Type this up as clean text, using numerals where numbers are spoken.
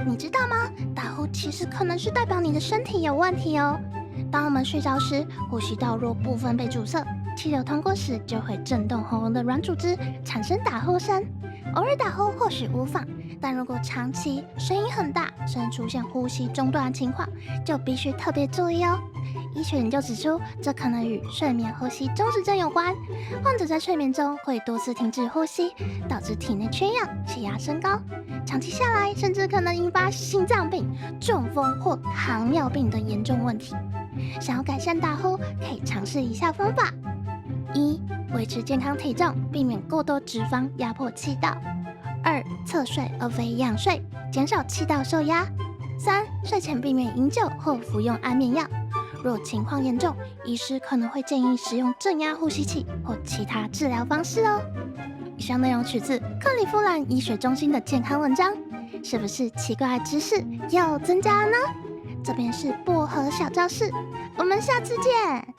你知道吗？打呼其实可能是代表你的身体有问题哦。当我们睡着时，呼吸道若部分被阻塞，气流通过时就会震动喉咙的软组织，产生打呼声。偶尔打呼或许无妨，但如果长期声音很大，甚至出现呼吸中断的情况，就必须特别注意哦。医学研究指出，这可能与睡眠呼吸中止症有关。患者在睡眠中会多次停止呼吸，导致体内缺氧、血压升高，长期下来甚至可能引发心脏病、中风或糖尿病等严重问题。想要改善打呼，可以尝试以下方法：一、维持健康体重，避免过多脂肪压迫气道；二、侧睡而非仰睡，减少气道受压；三、睡前避免饮酒或服用安眠药。若情况严重，医师可能会建议使用正压呼吸器或其他治疗方式哦。以上内容取自克利夫兰医学中心的健康文章，是不是奇怪的知识又增加了呢？这边是薄荷小教室，我们下次见。